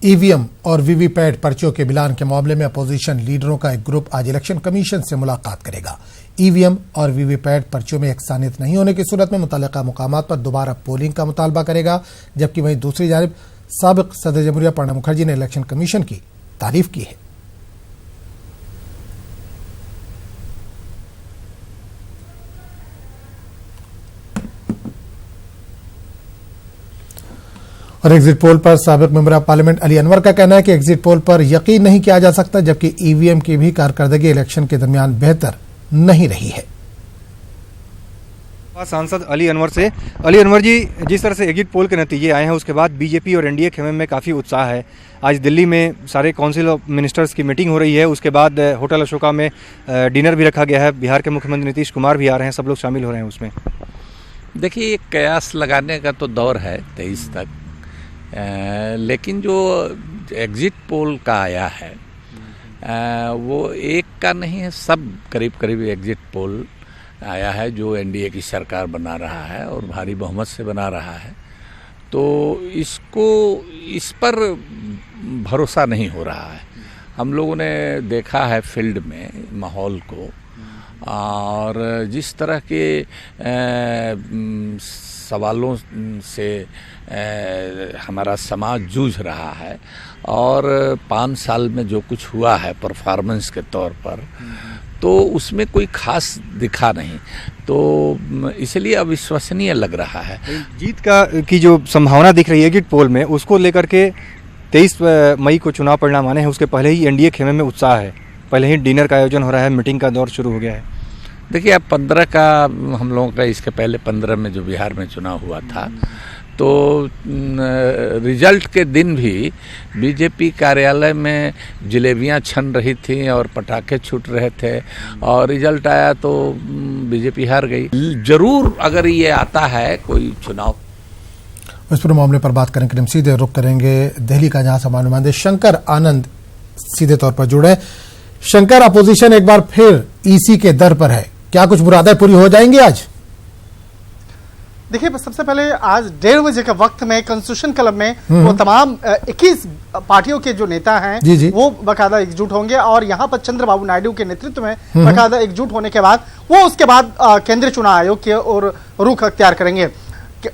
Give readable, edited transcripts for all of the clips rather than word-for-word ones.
EVM और VVPAT पर्चियों के मिलान के मामले में अपोजिशन लीडरों का एक ग्रुप आज इलेक्शन कमीशन से मुलाकात करेगा। ईवीएम और वीवीपैट पर्चियों में यकसानियत नहीं होने की सूरत में मुतल्लिका मुकामात पर दोबारा पोलिंग का मुतालबा करेगा, जबकि वहीं दूसरी जानिब साबिक सदर जमहूरिया प्रणब मुखर्जी ने इलेक्शन कमीशन की तारीफ की है। और एग्जिट पोल पर साबिक member of parliament Ali Anwar का कहना है कि एग्जिट पोल पर यकीन नहीं किया जा सकता, जबकि ईवीएम की भी कारकर्दगी इलेक्शन के दरमियान बेहतर नहीं रही है। सांसद अली अनवर से, अली अनवर जी, जिस तरह से एग्जिट पोल के नतीजे आए हैं उसके बाद बीजेपी और एनडीए खेमे में काफ़ी उत्साह है। आज दिल्ली में सारे काउंसिल ऑफ मिनिस्टर्स की मीटिंग हो रही है, उसके बाद होटल अशोका में डिनर भी रखा गया है। बिहार के मुख्यमंत्री नीतीश कुमार भी आ रहे हैं, सब लोग शामिल हो रहे हैं उसमें। देखिए, कयास लगाने का तो दौर है 23 तक, लेकिन जो एग्जिट पोल का आया है वो एक का नहीं है, सब करीब करीब एग्जिट पोल आया है जो एनडीए की सरकार बना रहा है और भारी बहुमत से बना रहा है। तो इस पर भरोसा नहीं हो रहा है। हम लोगों ने देखा है फील्ड में माहौल को, और जिस तरह के सवालों से हमारा समाज जूझ रहा है और 5 साल में जो कुछ हुआ है परफॉर्मेंस के तौर पर, तो उसमें कोई खास दिखा नहीं, तो इसलिए अविश्वसनीय लग रहा है। जीत की जो संभावना दिख रही है एग्जिट पोल में, उसको लेकर के 23 मई को चुनाव परिणाम आने हैं, उसके पहले ही एनडीए खेमे में उत्साह है। पहले ही डिनर का आयोजन हो रहा है, मीटिंग का दौर शुरू हो गया है। देखिए, अब 15 का हम लोगों का, इसके पहले 15 में जो बिहार में चुनाव हुआ था, तो रिजल्ट के दिन भी बीजेपी कार्यालय में जलेबियां छन रही थी और पटाखे छूट रहे थे, और रिजल्ट आया तो बीजेपी हार गई। जरूर अगर ये आता है कोई चुनाव, इस पूरे मामले पर बात करेंगे। हम सीधे रुख करेंगे दिल्ली का, जहां समाज नुमाइंदे शंकर आनंद सीधे तौर पर जुड़े। शंकर, अपोजिशन एक बार फिर ईसी के दर पर है, क्या कुछ मुरादें पूरी हो जाएंगी आज? देखिए, सबसे पहले आज 1:30 बजे के वक्त में कॉन्स्टिट्यूशन क्लब में वो तमाम 21 पार्टियों के जो नेता हैं वो बाकायदा एकजुट होंगे, और यहाँ पर चंद्रबाबू नायडू के नेतृत्व में बाकायदा एकजुट होने के बाद वो उसके बाद केंद्रीय चुनाव आयोग की ओर रुख अख्तियार करेंगे।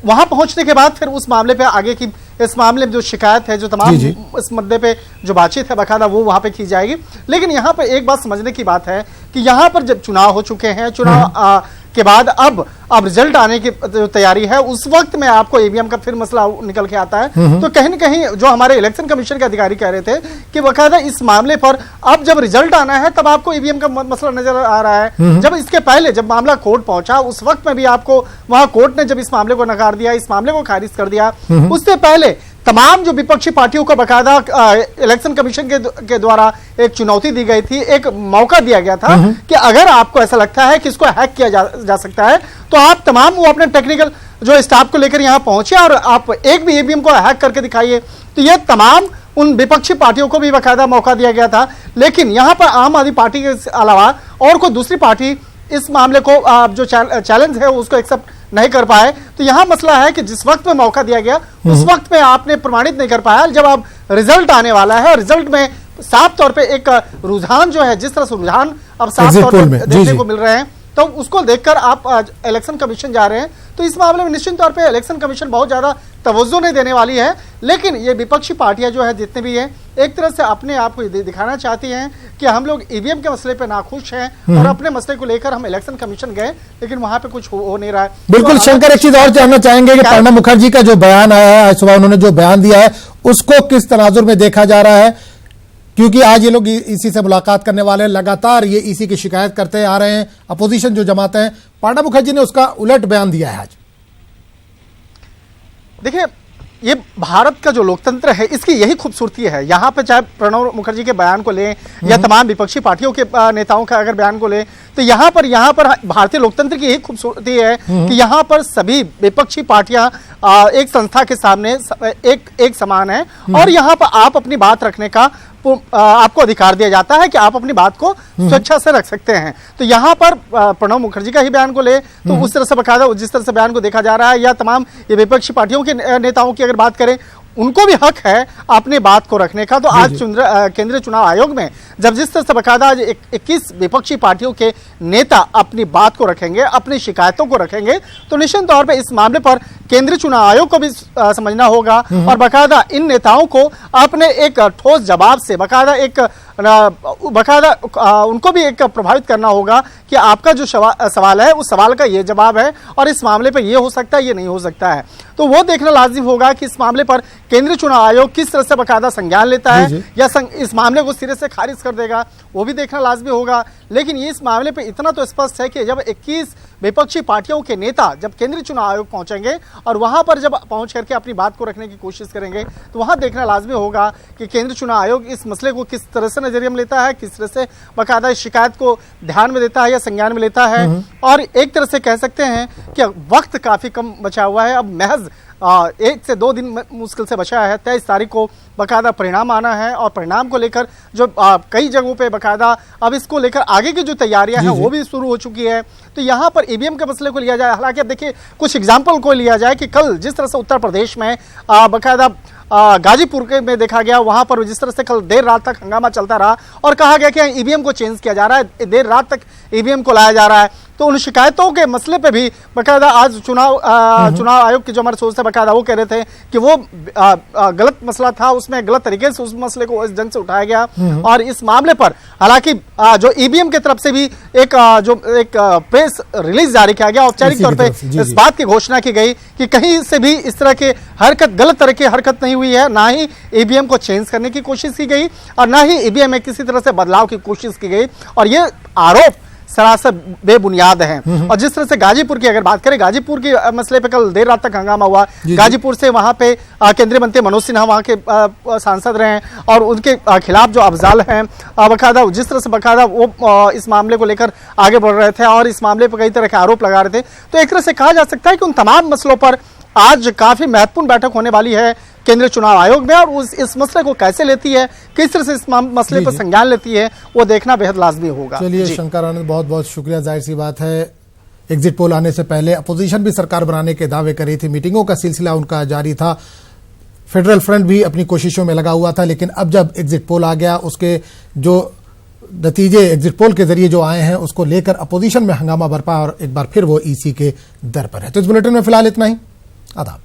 वहां पहुंचने के बाद फिर उस मामले पे आगे की, इस मामले में जो शिकायत है, जो तमाम इस मुद्दे पे जो बातचीत है बाकायदा वो वहां पे की जाएगी। लेकिन यहाँ पर एक बात समझने की बात है कि यहाँ पर जब चुनाव हो चुके हैं, चुनाव के बाद अब रिजल्ट आने की जो तैयारी है, उस वक्त में आपको ईवीएम का फिर मसला निकल के आता है। तो कहीं न कहीं जो हमारे इलेक्शन कमीशन के अधिकारी कह रहे थे कि बाकायदा इस मामले पर अब जब रिजल्ट आना है तब आपको ईवीएम का मसला नजर आ रहा है। जब इसके पहले जब मामला कोर्ट पहुंचा, उस वक्त में भी आपको वहां कोर्ट ने जब इस मामले को नकार दिया, इस मामले को खारिज कर दिया, उससे पहले तमाम जो विपक्षी पार्टियों को बाकायदा इलेक्शन कमीशन के द्वारा एक चुनौती दी गई थी, एक मौका दिया गया था कि अगर आपको ऐसा लगता है कि इसको हैक किया जा सकता है, तो आप तमाम वो अपने टेक्निकल जो स्टाफ को लेकर यहाँ पहुंचे और आप एक भी ईवीएम को हैक करके दिखाइए। तो ये तमाम उन विपक्षी पार्टियों को भी बाकायदा मौका दिया गया था। लेकिन यहाँ पर आम आदमी पार्टी के अलावा और कोई दूसरी पार्टी इस मामले को जो चैलेंज है उसको एक्सेप्ट नहीं कर पाए। तो यहाँ मसला है कि जिस वक्त में मौका दिया गया उस वक्त में आपने प्रमाणित नहीं कर पाया। जब अब रिजल्ट आने वाला है, रिजल्ट में साफ तौर पे एक रुझान जो है, जिस तरह से रुझान अब साफ तौर पे देखने को मिल रहे हैं, तो उसको देखकर आप आज इलेक्शन कमीशन जा रहे हैं। तो इस मामले में निश्चित तौर पे इलेक्शन कमीशन बहुत ज्यादा तवज्जो नहीं देने वाली है। लेकिन ये विपक्षी पार्टियां जो है जितने भी हैं, एक तरह से अपने आप को दिखाना चाहती हैं कि हम लोग ईवीएम के मसले पे नाखुश हैं और अपने मसले को लेकर हम इलेक्शन कमीशन गए, लेकिन वहां पे कुछ हो नहीं रहा है। बिल्कुल तो शंकर, एक चीज और जानना चाहेंगे कि प्रणब मुखर्जी का जो बयान आया है, आज सुबह उन्होंने जो बयान दिया है, उसको किस तनाजुर में देखा जा रहा है? क्योंकि आज ये लोग ईसी से मुलाकात करने वाले हैं, लगातार ये ईसी की शिकायत करते आ रहे हैं अपोजिशन जो जमाते हैं। प्रणब मुखर्जी ने उसका उलट बयान दिया है आज। देखिए, ये भारत का जो लोकतंत्र है इसकी यही खूबसूरती है। यहाँ पे चाहे प्रणब मुखर्जी के बयान को लें या तमाम विपक्षी पार्टियों के नेताओं का अगर बयान को लें, तो यहाँ पर भारतीय लोकतंत्र की यही खूबसूरती है कि यहाँ पर सभी विपक्षी पार्टियां एक संस्था के सामने एक समान है, और यहाँ पर आप अपनी बात रखने का आपको अधिकार दिया जाता है कि आप अपनी बात को स्वेच्छा से रख सकते हैं। तो यहाँ पर प्रणब मुखर्जी का ही बयान को ले तो उस तरह से बकायदा जिस तरह से बयान को देखा जा रहा है, या तमाम ये विपक्षी पार्टियों के नेताओं की अगर बात करें, उनको भी हक है अपनी बात को रखने का। तो आज केंद्रीय चुनाव आयोग में जब जिस तरह से बाकायदा आज 21 विपक्षी पार्टियों के नेता अपनी बात को रखेंगे, अपनी शिकायतों को रखेंगे, तो निश्चित तौर पर इस मामले पर केंद्रीय चुनाव आयोग को भी समझना होगा और बाकायदा इन नेताओं को अपने एक ठोस जवाब से बाकायदा उनको भी एक प्रभावित करना होगा कि आपका जो सवाल है उस सवाल का ये जवाब है और इस मामले पर ये हो सकता है, ये नहीं हो सकता है। तो वो देखना लाजिम होगा कि इस मामले पर केंद्रीय चुनाव आयोग किस तरह से बाकायदा संज्ञान लेता है या इस मामले को सिरे से खारिज कर देगा, वो भी देखना लाजमी होगा। लेकिन ये इस मामले पे इतना तो स्पष्ट है कि जब 21 विपक्षी पार्टियों के नेता जब केंद्रीय चुनाव आयोग पहुंचेंगे और वहां पर जब पहुंच करके अपनी बात को रखने की कोशिश करेंगे, तो वहां देखना लाजमी होगा कि केंद्रीय चुनाव आयोग इस मसले को किस तरह से नजरिए में लेता है, किस तरह से बाकायदा शिकायत को ध्यान में देता है या संज्ञान में लेता है। और एक तरह से कह सकते हैं कि वक्त काफी कम बचा हुआ है, अब महज 1 से 2 दिन मुश्किल से बचा है। 23 तारीख को बाकायदा परिणाम आना है और परिणाम को लेकर जो कई जगहों पे बाकायदा अब इसको लेकर आगे की जो तैयारियां हैं वो भी शुरू हो चुकी है। तो यहाँ पर ईवीएम के मसले को लिया जाए, हालांकि अब देखिए कुछ एग्जाम्पल को लिया जाए कि कल जिस तरह से उत्तर प्रदेश में बाकायदा गाजीपुर के में देखा गया, वहां पर जिस तरह से कल देर रात तक हंगामा चलता रहा और कहा गया कि ईवीएम को चेंज किया जा रहा है, देर रात तक ईवीएम को लाया जा रहा है। तो उन शिकायतों के मसले पे भी बाकायदा आज चुनाव आयोग के जो हमारे सोच थे बाकायदा वो कह रहे थे कि वो गलत मसला था, उसमें गलत तरीके से उस मसले को इस ढंग से उठाया गया। और इस मामले पर हालांकि जो ईवीएम की तरफ से भी एक प्रेस रिलीज जारी किया गया, औपचारिक तौर पर इस बात की घोषणा की गई कि कहीं से भी इस तरह के गलत तरह की हरकत नहीं हुई है, ना ही ईवीएम को चेंज करने की कोशिश की गई और ना ही ईवीएम में किसी तरह से बदलाव की कोशिश की गई। और ये आरोप सरासर बेबुनियाद हैं। और जिस तरह से गाजीपुर की अगर बात करें, गाजीपुर के मसले पे कल देर रात तक हंगामा हुआ। गाजीपुर से वहां पे केंद्रीय मंत्री मनोज सिन्हा वहां के सांसद रहे हैं और उनके खिलाफ जो अफजाल हैं बाकायदा जिस तरह से बाकायदा वो इस मामले को लेकर आगे बढ़ रहे थे और इस मामले पर कई तरह के आरोप लगा रहे थे। तो एक तरह से कहा जा सकता है कि उन तमाम मसलों पर आज काफी महत्वपूर्ण बैठक होने वाली है केंद्रीय चुनाव आयोग में और इस मसले को कैसे लेती है, किस तरह से इस मसले पर संज्ञान लेती है, वो देखना बेहद लाजमी होगा। चलिए शंकर आनंद, बहुत बहुत शुक्रिया। जाहिर सी बात है एग्जिट पोल आने से पहले अपोजिशन भी सरकार बनाने के दावे कर रही थी, मीटिंगों का सिलसिला उनका जारी था, फेडरल फ्रंट भी अपनी कोशिशों में लगा हुआ था। लेकिन अब जब एग्जिट पोल आ गया, उसके जो नतीजे एग्जिट पोल के जरिए जो आए हैं उसको लेकर अपोजिशन में हंगामा बरपा और एक बार फिर वो ईसी के दर पर है। तो इस बुलेटिन में फिलहाल इतना ही। आदाब।